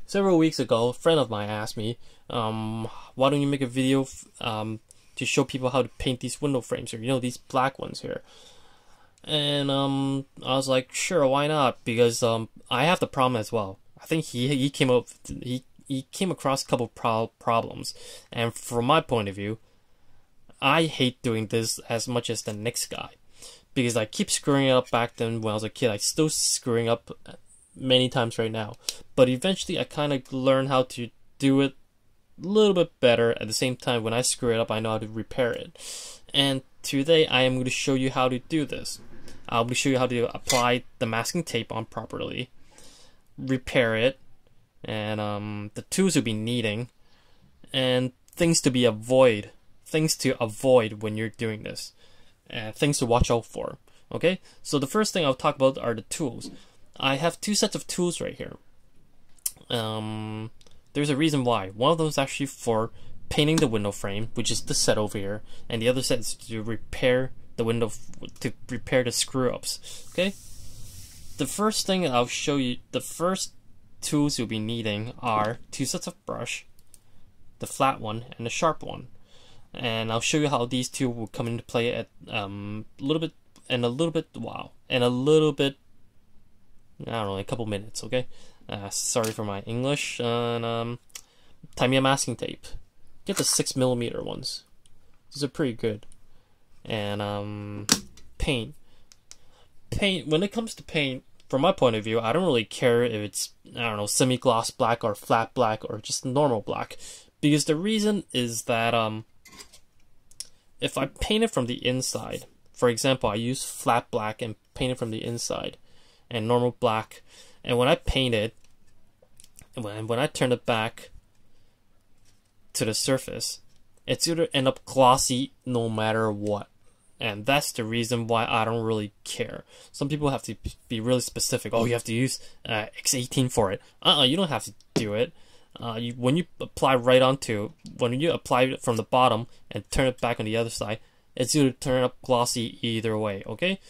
Several weeks ago, a friend of mine asked me, why don't you make a video to show people how to paint these window frames here, these black ones here. And I was like, sure, why not? Because I have the problem as well. I think he came across a couple problems, and from my point of view, I hate doing this as much as the next guy, because I keep screwing up. Back then when I was a kid, I still screwing up many times right now, but eventually I kind of learned how to do it a little bit better. At the same time, when I screw it up, I know how to repair it. And today I am going to show you how to do this. I'll be show you how to apply the masking tape on properly, repair it, and the tools you'll be needing, and things to avoid when you're doing this, and things to watch out for. Okay, so the first thing I'll talk about are the tools. I have two sets of tools right here. There's a reason why. One of them is actually for painting the window frame, which is this set over here, and the other set is to repair the window, to repair the screw ups. Okay, the first thing I'll show you, the first tools you'll be needing are two sets of brush, the flat one and the sharp one, and I'll show you how these two will come into play at a little bit, I don't know, a couple minutes. Okay, sorry for my English. And Tamiya masking tape. Get the 6mm ones. These are pretty good. And paint. When it comes to paint, from my point of view, I don't really care if it's, semi-gloss black or flat black or just normal black, because the reason is that if I paint it from the inside, for example, I use flat black and paint it from the inside, and normal black, and when I paint it, and when I turn it back to the surface, it's going to end up glossy no matter what. And that's the reason why I don't really care. Some people have to be really specific. Oh, you have to use X18 for it. You don't have to do it. When you apply when you apply it from the bottom and turn it back on the other side, it's going to turn up glossy either way. Okay,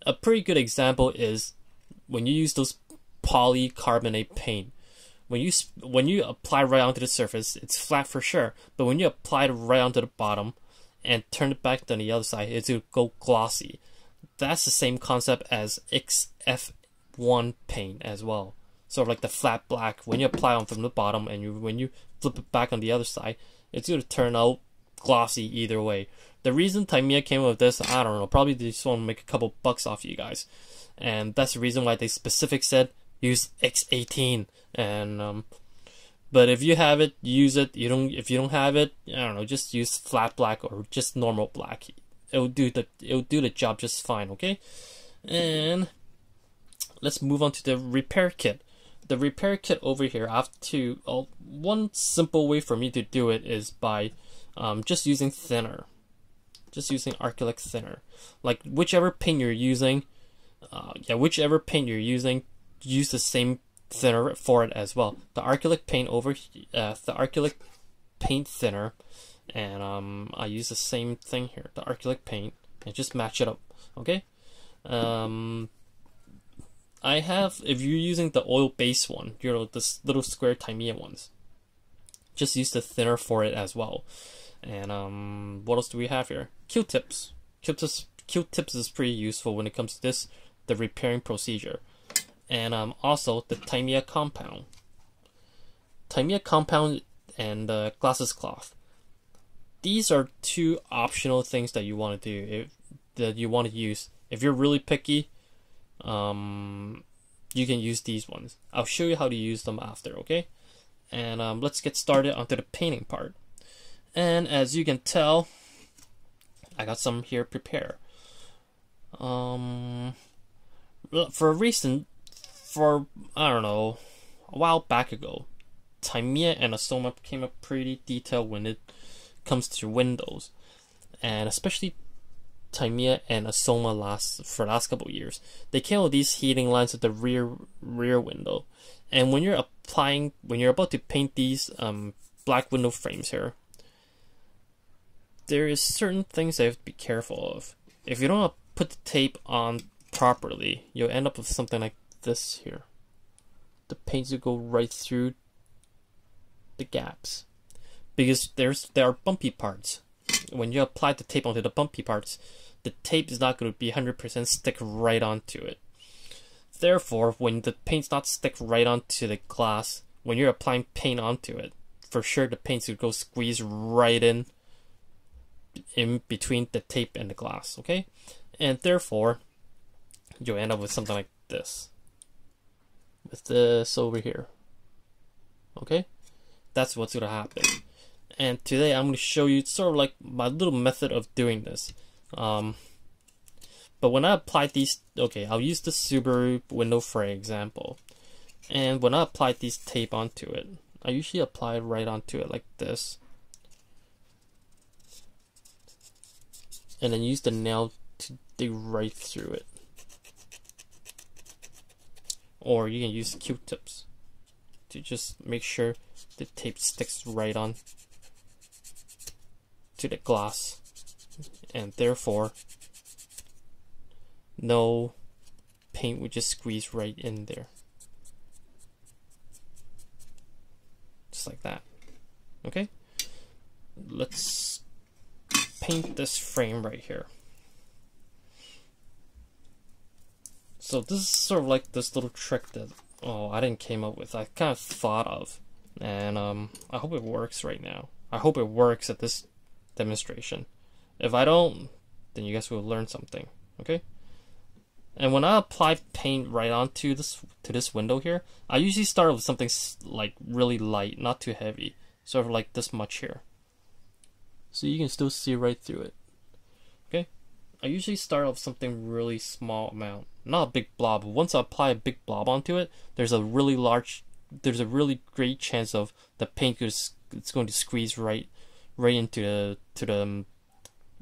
a pretty good example is when you use those polycarbonate paint. When you apply right onto the surface, it's flat for sure. But when you apply it right onto the bottom and turn it back on the other side, it's going to go glossy. That's the same concept as XF1 paint as well. Sort of like the flat black. When you apply on from the bottom and when you flip it back on the other side, it's going to turn out glossy either way. The reason Tamiya came up with this, I don't know. Probably they just want to make a couple bucks off you guys, and that's the reason why they specific said use X18. And but if you have it, use it. If you don't have it, I don't know, just use flat black or just normal black. It'll do the job just fine. Okay, and let's move on to the repair kit. The repair kit over here, I have to. One simple way for me to do it is by just using thinner, just using acrylic thinner. Like whichever paint you're using, use the same thinner for it as well. The acrylic paint the acrylic paint thinner, and I use the same thing here, the acrylic paint, and just match it up. Okay, I have, if you're using the oil base one, this little square Tamiya ones, just use the thinner for it as well. And what else do we have here? Q-tips. Q-tips is pretty useful when it comes to this, the repairing procedure. And also the Tamiya compound. Tamiya compound and glasses cloth. These are two optional things that you want to do, that you want to use. If you're really picky, you can use these ones. I'll show you how to use them after, okay? And let's get started onto the painting part. And as you can tell, I got some here prepared. For I don't know, a while back ago, Tamiya and Asoma came up pretty detailed when it comes to windows, and especially Tamiya and Asoma for the last couple of years. They came with these heating lines at the rear window, and when you're about to paint these black window frames here, there is certain things that you have to be careful of. If you don't put the tape on properly, you'll end up with something like this here. The paints will go right through the gaps, because there are bumpy parts. When you apply the tape onto the bumpy parts, the tape is not going to be 100% stick right onto it. Therefore, when the paint's not stick right onto the glass, when you're applying paint onto it, for sure the paint's going to go squeeze right in between the tape and the glass, okay? And therefore, you'll end up with something like this. With this over here. Okay? That's what's going to happen. And today I'm going to show you sort of like my little method of doing this. But when I apply these, okay, I'll use the Subaru window for example. And when I apply these tape onto it, I usually apply it right onto it like this. And then use the nail to dig right through it. Or you can use Q-tips to just make sure the tape sticks right on to the glass, and therefore no paint would just squeeze right in there, just like that. Okay, let's paint this frame right here. So this is sort of like this little trick that I didn't came up with. I kind of thought of, and I hope it works right now. I hope it works at this demonstration. If I don't, then you guys will learn something. Okay. And when I apply paint right onto this window here, I usually start with something like really light, not too heavy, sort of like this much here, so you can still see right through it. Okay. I usually start off something really small amount, not a big blob. Once I apply a big blob onto it, there's a really great chance of the paint it's going to squeeze right into the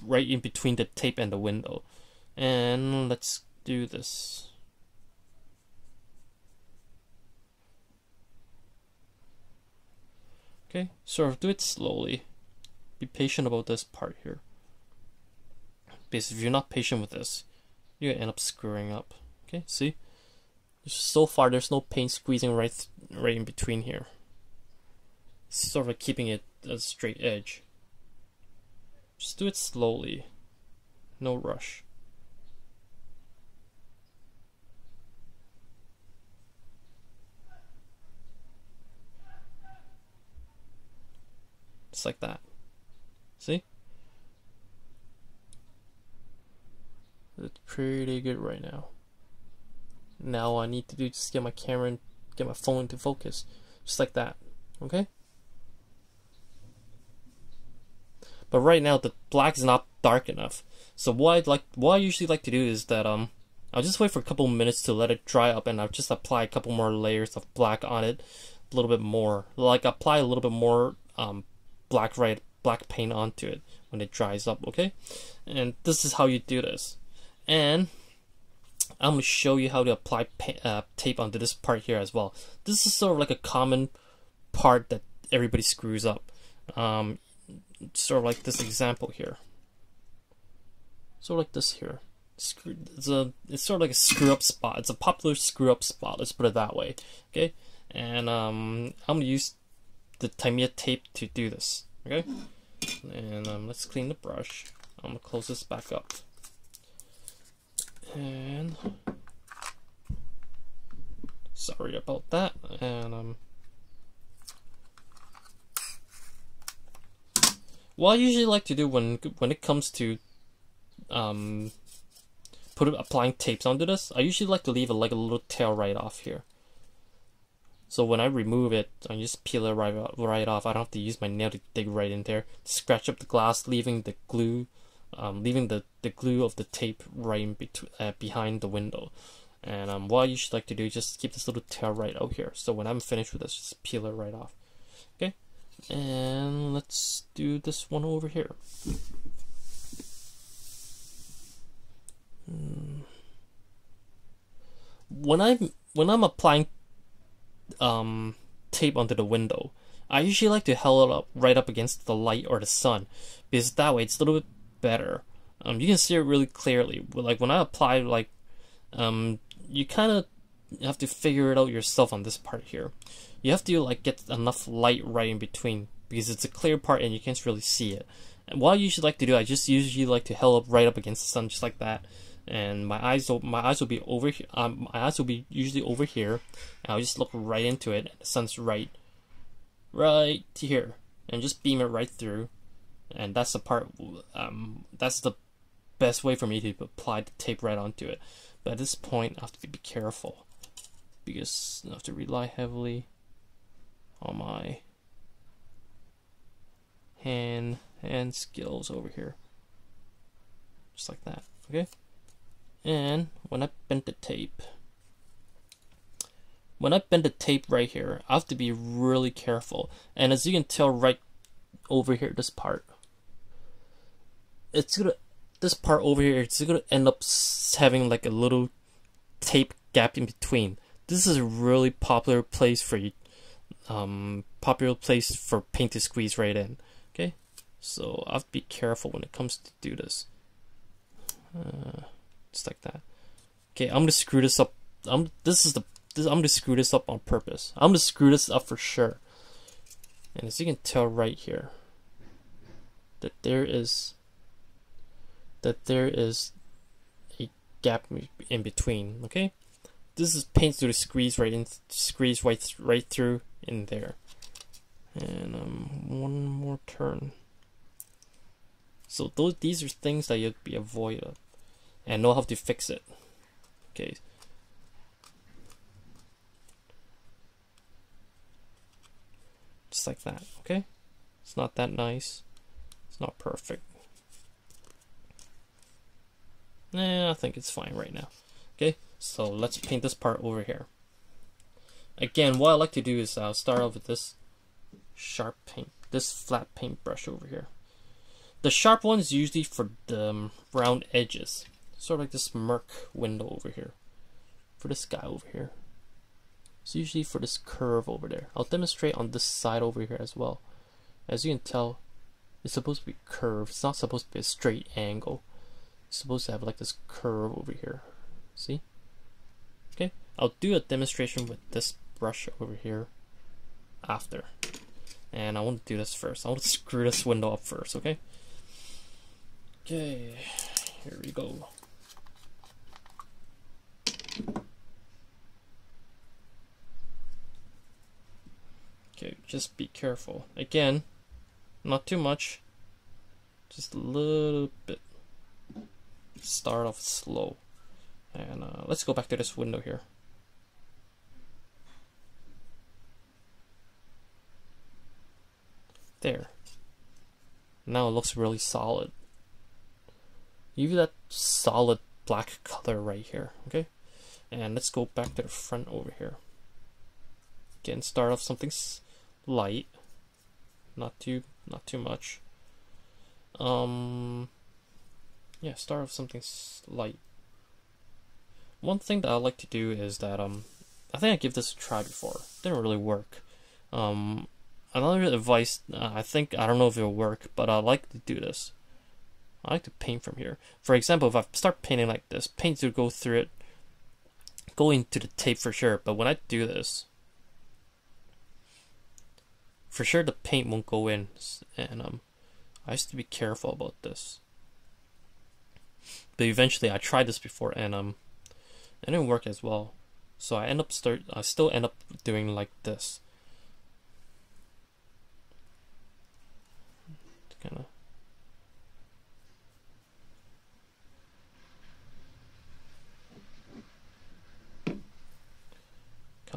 right in between the tape and the window. And let's do this. Okay, sort of do it slowly. Be patient about this part here, because if you're not patient with this, you're gonna end up screwing up. Okay, see? So far, there's no paint squeezing right in between here. It's sort of like keeping it a straight edge. Just do it slowly, no rush. Just like that. See? It's pretty good right now. Now I need to do just get my camera and get my phone into focus. Just like that. Okay? But right now the black is not dark enough. So what I usually like to do is that I'll just wait for a couple minutes to let it dry up, and I'll just apply a couple more layers of black on it, a little bit more. Like apply a little bit more black paint onto it when it dries up, okay? And this is how you do this. And I'm going to show you how to apply tape onto this part here as well. This is sort of like a common part that everybody screws up. Sort of like this example here. Sort of like this here. It's sort of like a screw up spot. It's a popular screw up spot, let's put it that way. Okay? And I'm going to use the Tamiya tape to do this. Okay? And let's clean the brush. I'm going to close this back up. And sorry about that. And what I usually like to do when it comes to applying tapes onto this, I usually like to leave a little tail right off here. So when I remove it, I just peel it right off. I don't have to use my nail to dig right in there, scratch up the glass, leaving the glue, the glue of the tape right in behind the window. And what I usually like to do is just keep this little tail right out here. So when I'm finished with this, just peel it right off. Okay, and let's do this one over here. When I'm applying tape onto the window, I usually like to hold it up right up against the light or the sun, because that way it's a little bit better. You can see it really clearly. Like when I apply, you kind of have to figure it out yourself on this part here. you have to like get enough light right in between, because it's a clear part and you can't really see it. And what I usually like to do, I just usually like to held up right up against the sun, just like that. And my eyes will be over here. My eyes will be usually over here. And I'll just look right into it. And the sun's right here, and just beam it right through. And that's the part. That's the best way for me to apply the tape right onto it. But at this point, I have to be careful, because I have to rely heavily on my hand skills over here, just like that. Okay. And when I bend the tape right here, I have to be really careful. And as you can tell right over here, this part over here, it's gonna end up having like a little tape gap in between. This is a really popular place for paint to squeeze right in. Okay, so I have to be careful when it comes to do this. Just like that. Okay, I'm gonna screw this up. I'm gonna screw this up on purpose. I'm gonna screw this up for sure. And as you can tell right here, that there is a gap in between. Okay, this is paint to squeeze right through in there. And one more turn. So these are things that you have to be avoided and know how to fix it. Okay. Just like that. Okay. It's not that nice. It's not perfect. I think it's fine right now. Okay. So let's paint this part over here. Again, what I like to do is I'll start off with this sharp paint, this flat paintbrush over here. The sharp one's usually for the round edges. Sort of like this murk window over here. For this guy over here. It's usually for this curve over there. I'll demonstrate on this side over here as well. As you can tell, it's supposed to be curved. It's not supposed to be a straight angle. It's supposed to have like this curve over here. See? Okay. I'll do a demonstration with this brush over here after. And I want to do this first. I want to screw this window up first, okay? Okay. Here we go. Okay, just be careful. Again, not too much, just a little bit. Start off slow. And let's go back to this window here. There. Now it looks really solid. Use that solid black color right here, okay? And let's go back to the front over here. Again, start off something light, not too much. Yeah, start off something light. One thing that I like to do is that I think I give this a try before. Didn't really work. Another advice, I don't know if it'll work, but I like to do this. I like to paint from here. For example, if I start painting like this, paint will go through it, go into the tape for sure. But when I do this, for sure the paint won't go in, and I used to be careful about this. But eventually, I tried this before, and it didn't work as well. So I still end up doing like this. Kind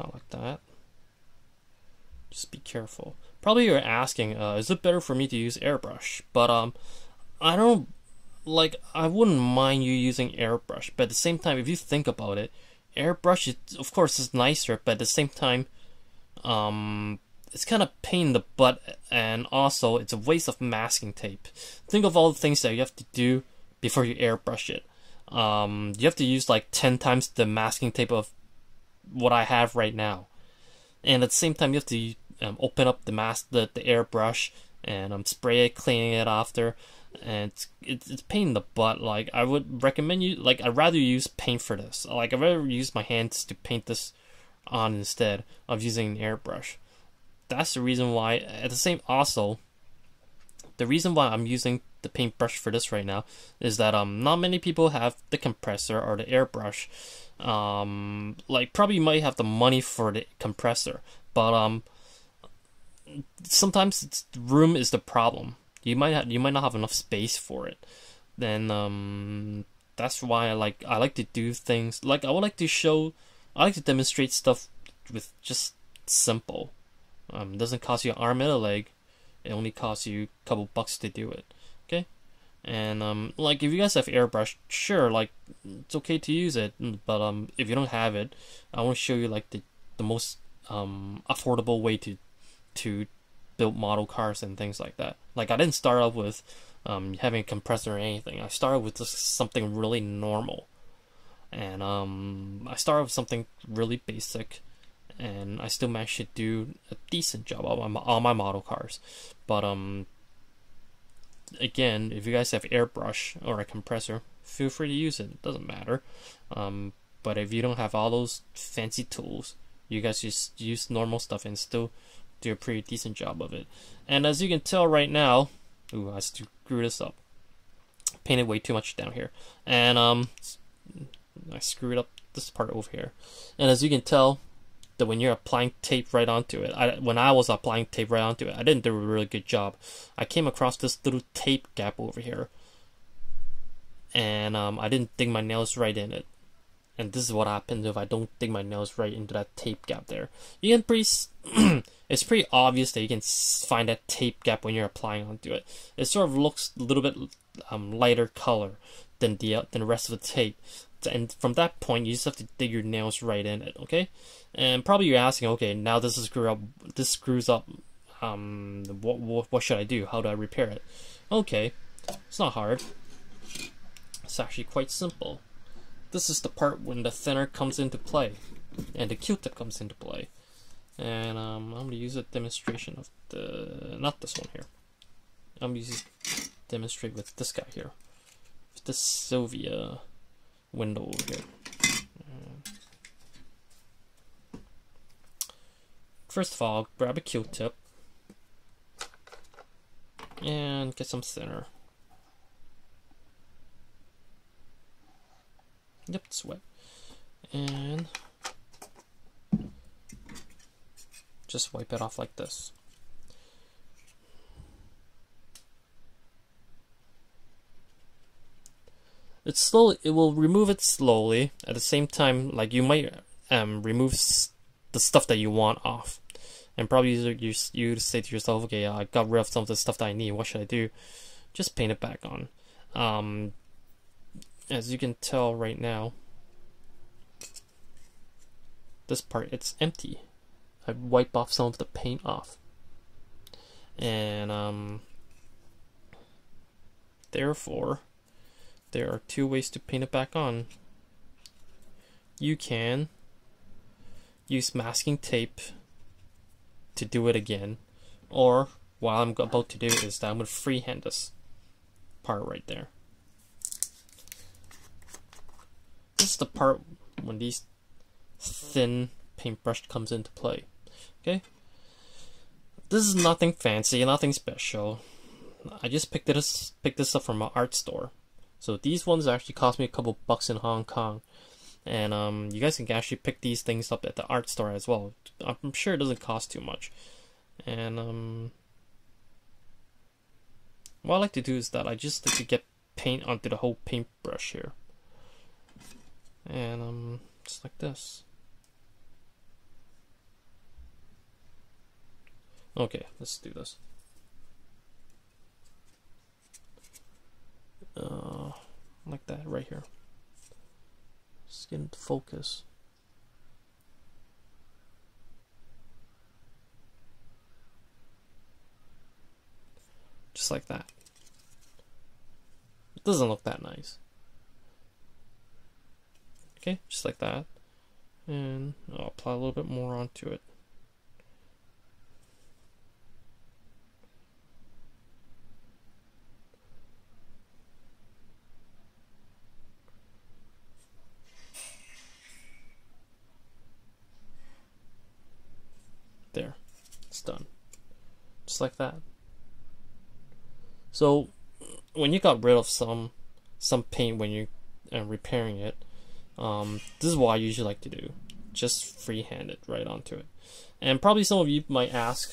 of like that. Just be careful. Probably you're asking, is it better for me to use airbrush? But I wouldn't mind you using airbrush, but at the same time, if you think about it, airbrush of course is nicer, but at the same time, it's kind of pain in the butt, and also it's a waste of masking tape. Think of all the things that you have to do before you airbrush it. You have to use like 10 times the masking tape of what I have right now, and at the same time you have to open up the airbrush and spray it, cleaning it after, and it's pain in the butt. Like, I would recommend you, like, I'd rather use paint for this. Like, I'd rather use my hands to paint this on instead of using an airbrush. That's the reason why. At the same, also, the reason why I'm using the paintbrush for this right now is that not many people have the compressor or the airbrush. Like probably might have the money for the compressor, but sometimes room is the problem. You might not have enough space for it. Then that's why I like to do things like I like to demonstrate stuff with just simple. It doesn't cost you an arm and a leg. It only costs you a couple bucks to do it. Okay? And like if you guys have airbrush, sure, like it's okay to use it. But if you don't have it, I want to show you like the most affordable way to build model cars and things like that. Like I didn't start out with having a compressor or anything. I started with just something really normal. And I started with something really basic, and I still managed to do a decent job on my model cars. But again, if you guys have airbrush or a compressor, feel free to use it. It doesn't matter. But if you don't have all those fancy tools, you guys just use normal stuff and still do a pretty decent job of it. And as you can tell right now, ooh, I screwed this up. Painted way too much down here, and I screwed up this part over here. And as you can tell, that when you're applying tape right onto it, when I was applying tape right onto it, I didn't do a really good job. I came across this little tape gap over here, and I didn't dig my nails right in it. And this is what happens if I don't dig my nails right into that tape gap there. You can it's pretty obvious that you can find that tape gap when you're applying onto it. It sort of looks a little bit lighter color than the rest of the tape. And from that point, you just have to dig your nails right in it, okay? And probably you're asking, okay, now this screws up. What should I do? How do I repair it? Okay, it's not hard. It's actually quite simple. This is the part when the thinner comes into play, and the Q-tip comes into play. And I'm going to use a demonstration of not this one here. I'm going to demonstrate with this guy here, with this Sylvia window over here. First of all, grab a Q-tip and get some thinner. Yep, it's wet. And just wipe it off like this. It will remove it slowly. At the same time, like you might remove the stuff that you want off. And probably you say to yourself, okay, I got rid of some of the stuff that I need. What should I do? Just paint it back on. As you can tell right now, this part, it's empty. I wipe off some of the paint off. And therefore, there are two ways to paint it back on. You can use masking tape to do it again, or what I'm about to do is that I'm going to freehand this part right there. This is the part when these thin paintbrush comes into play. Okay, this is nothing fancy, nothing special. I just picked this up from an art store. So these ones actually cost me a couple bucks in Hong Kong, and you guys can actually pick these things up at the art store as well. I'm sure it doesn't cost too much. And what I like to do is that I just like to get paint onto the whole paintbrush here. And just like this. Okay, let's do this. Like that right here. Just get into focus. Just like that. It doesn't look that nice. Okay, just like that. And I'll apply a little bit more onto it. done. Just like that. So when you got rid of some paint when you're repairing it, this is what I usually like to do. Just freehand it right onto it. And probably some of you might ask,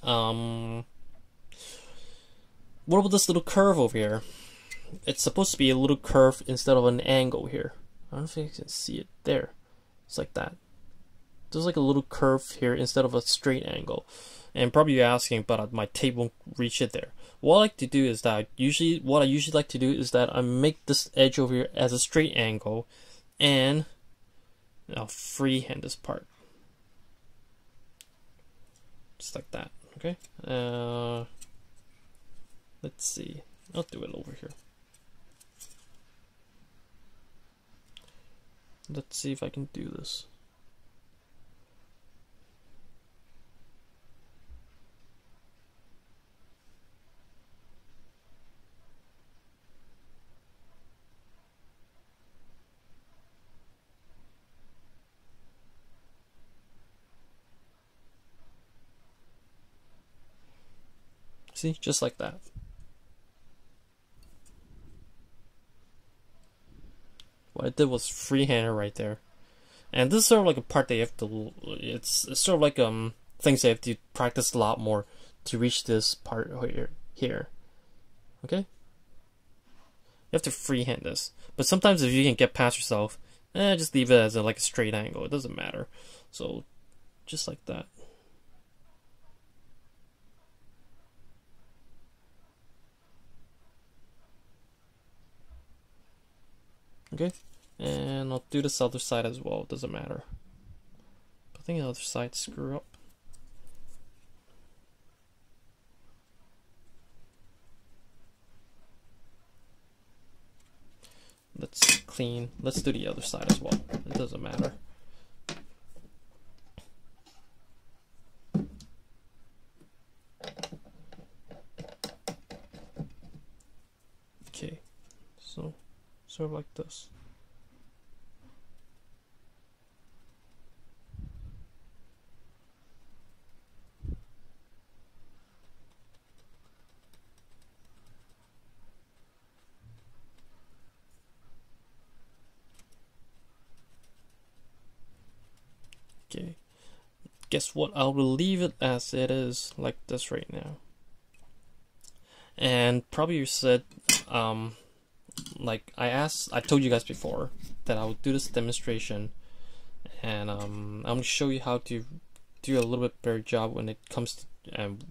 what about this little curve over here? It's supposed to be a little curve instead of an angle here. I don't know if you can see it there. It's like that. There's like a little curve here instead of a straight angle. And probably you're asking, but my tape won't reach it there. What I like to do is that what I usually like to do is that I make this edge over here as a straight angle, and I'll freehand this part. Just like that, okay? Let's see. I'll do it over here. Let's see if I can do this. See, just like that. What I did was freehand right there. And this is sort of like a part that you have to, it's sort of like things that you have to practice a lot more to reach this part here. Okay? You have to freehand this. But sometimes if you can get past yourself, just leave it as like a straight angle. It doesn't matter. So, just like that. Okay, and I'll do this other side as well, it doesn't matter. I think the other side screw up. Let's clean, let's do the other side as well, it doesn't matter. Okay, so sort of like this. Okay, guess what? I will leave it as it is, like this right now. And probably you said, like I told you guys before that I would do this demonstration, and I'm gonna show you how to do a little bit better job when it comes to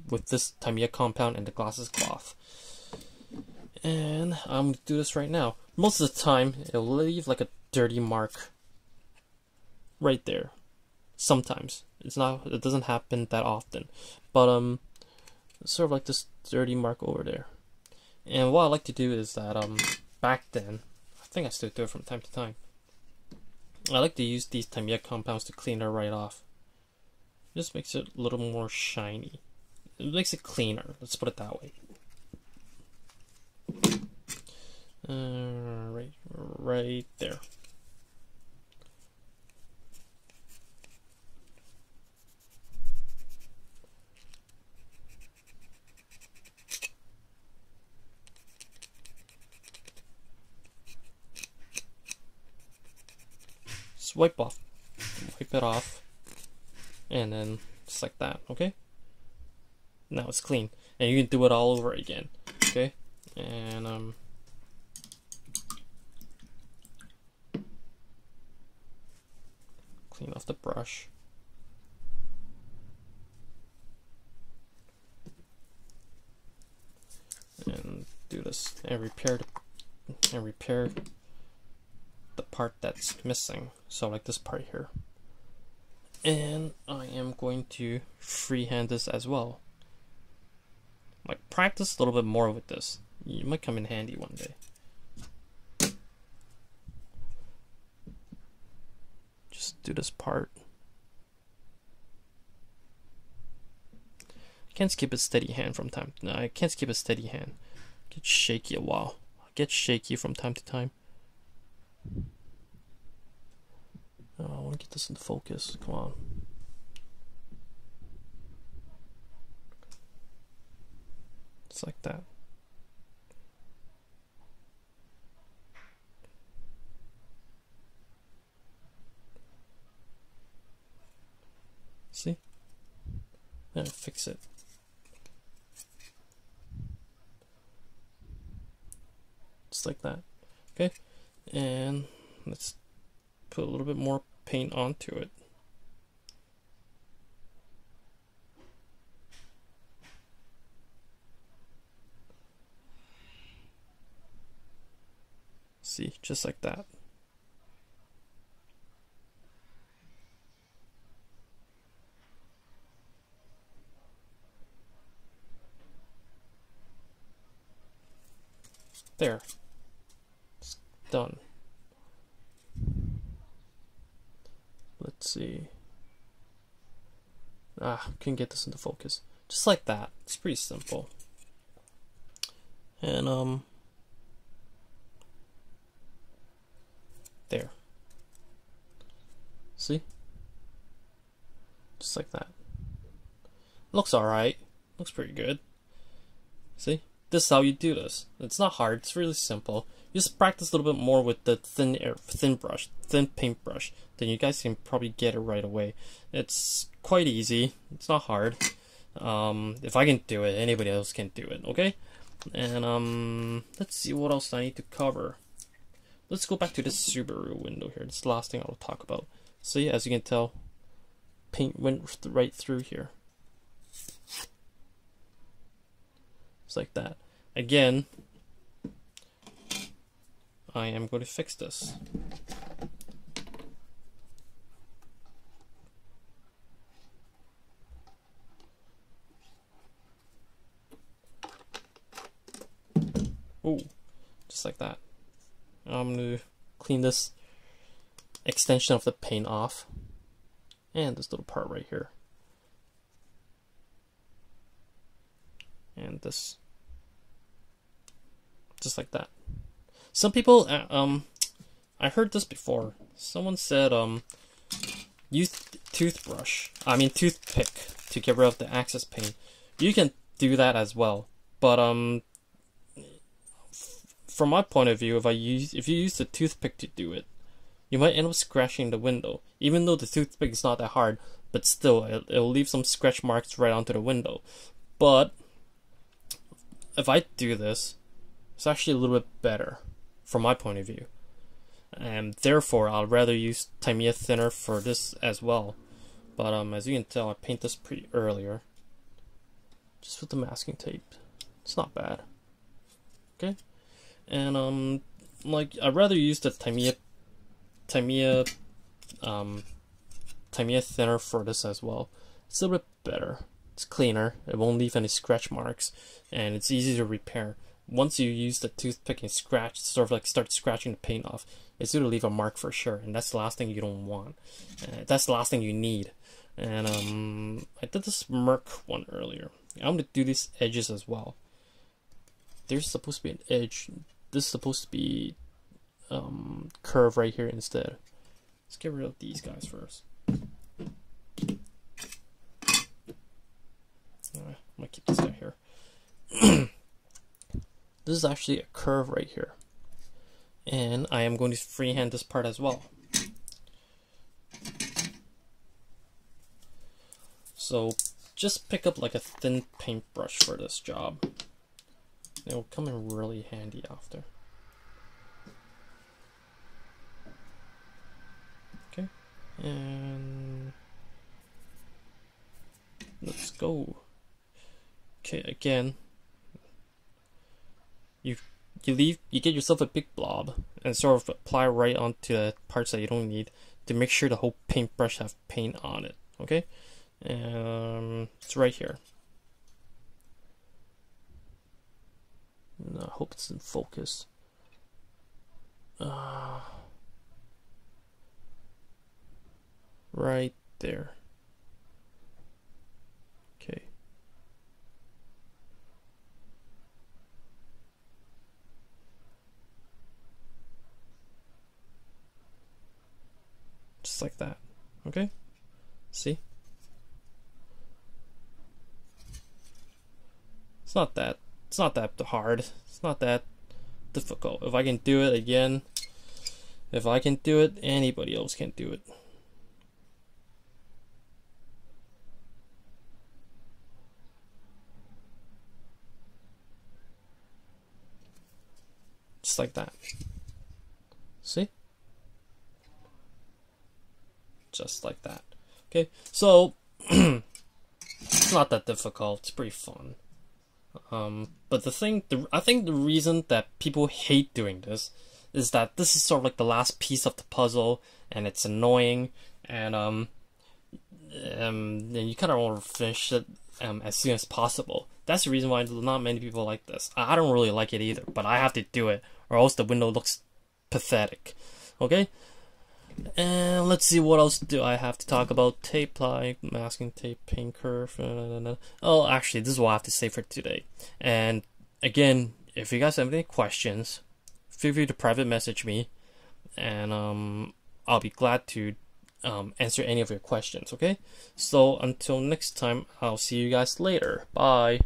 with this Tamiya compound and the glasses cloth. And I'm gonna do this right now. Most of the time it'll leave like a dirty mark right there. Sometimes it doesn't happen that often, but sort of like this dirty mark over there. And what I like to do is that back then, I think I still do it from time to time, I like to use these Tamiya compounds to clean it right off. It just makes it a little more shiny. It makes it cleaner, let's put it that way. Right there. Wipe it off, and then just like that. Okay, now it's clean, and you can do it all over again. Okay, and clean off the brush, and do this and repair the part that's missing, so like this part here. And I am going to freehand this as well. Like, practice a little bit more with this. You might come in handy one day. Just do this part. I can't keep a steady hand from time. No, I can't keep a steady hand. Get shaky a while. I get shaky from time to time. Oh, I want to get this into focus. Come on. Just like that. See? And fix it. Just like that. Okay? And let's put a little bit more paint onto it. See, just like that. There. It's done. Let's see. Couldn't get this into focus. Just like that. It's pretty simple. And there. See? Just like that. Looks alright. Looks pretty good. See? This is how you do this. It's not hard, it's really simple. You just practice a little bit more with the thin paintbrush, then you guys can probably get it right away. It's quite easy, it's not hard. If I can do it, anybody else can do it, okay? And let's see what else I need to cover. Let's go back to this Subaru window here. This is the last thing I'll talk about. See, as you can tell, paint went right through here. Just like that. Again, I am going to fix this. Oh, just like that. I'm going to clean this extension of the paint off. And this little part right here. And this. Just like that. Some people, I heard this before. Someone said, use toothpick to get rid of the excess paint. You can do that as well, but from my point of view, if you use the toothpick to do it, you might end up scratching the window. Even though the toothpick is not that hard, but still, it'll leave some scratch marks right onto the window. But if I do this, it's actually a little bit better from my point of view, and therefore I'll rather use Tamiya thinner for this as well. But as you can tell, I paint this pretty earlier, just with the masking tape. It's not bad. Okay, and like I'd rather use the Tamiya thinner for this as well. It's a little bit better. It's cleaner. It won't leave any scratch marks, and it's easy to repair. Once you use the toothpick and scratch, sort of like start scratching the paint off, it's going to leave a mark for sure, and that's the last thing you don't want. That's the last thing you need. And I did this Merc one earlier. I'm going to do these edges as well. There's supposed to be an edge. This is supposed to be curve right here instead. Let's get rid of these guys first. I'm going to keep this guy here. This is actually a curve right here, and I am going to freehand this part as well. So just pick up like a thin paintbrush for this job. It will come in really handy after. Okay, and let's go. Okay, again, you get yourself a big blob and sort of apply right onto the parts that you don't need to make sure the whole paintbrush have paint on it. Okay, it's right here. I hope it's in focus. Right there. Okay. Just like that. Okay? See? It's not that It's not that hard. It's not that difficult. If I can do it again, if I can do it, anybody else can do it. Just like that. See? Just like that. Okay, so it's not that difficult. It's pretty fun. But I think the reason that people hate doing this is that this is sort of like the last piece of the puzzle, and it's annoying, and you kind of want to finish it as soon as possible. That's the reason why not many people like this. I don't really like it either, but I have to do it, or else the window looks pathetic. Okay? And let's see, what else do I have to talk about? Tape ply, masking tape, paint curve. Oh, actually, this is what I have to say for today. And again, if you guys have any questions, feel free to private message me, and I'll be glad to answer any of your questions. Okay? So until next time, I'll see you guys later. Bye.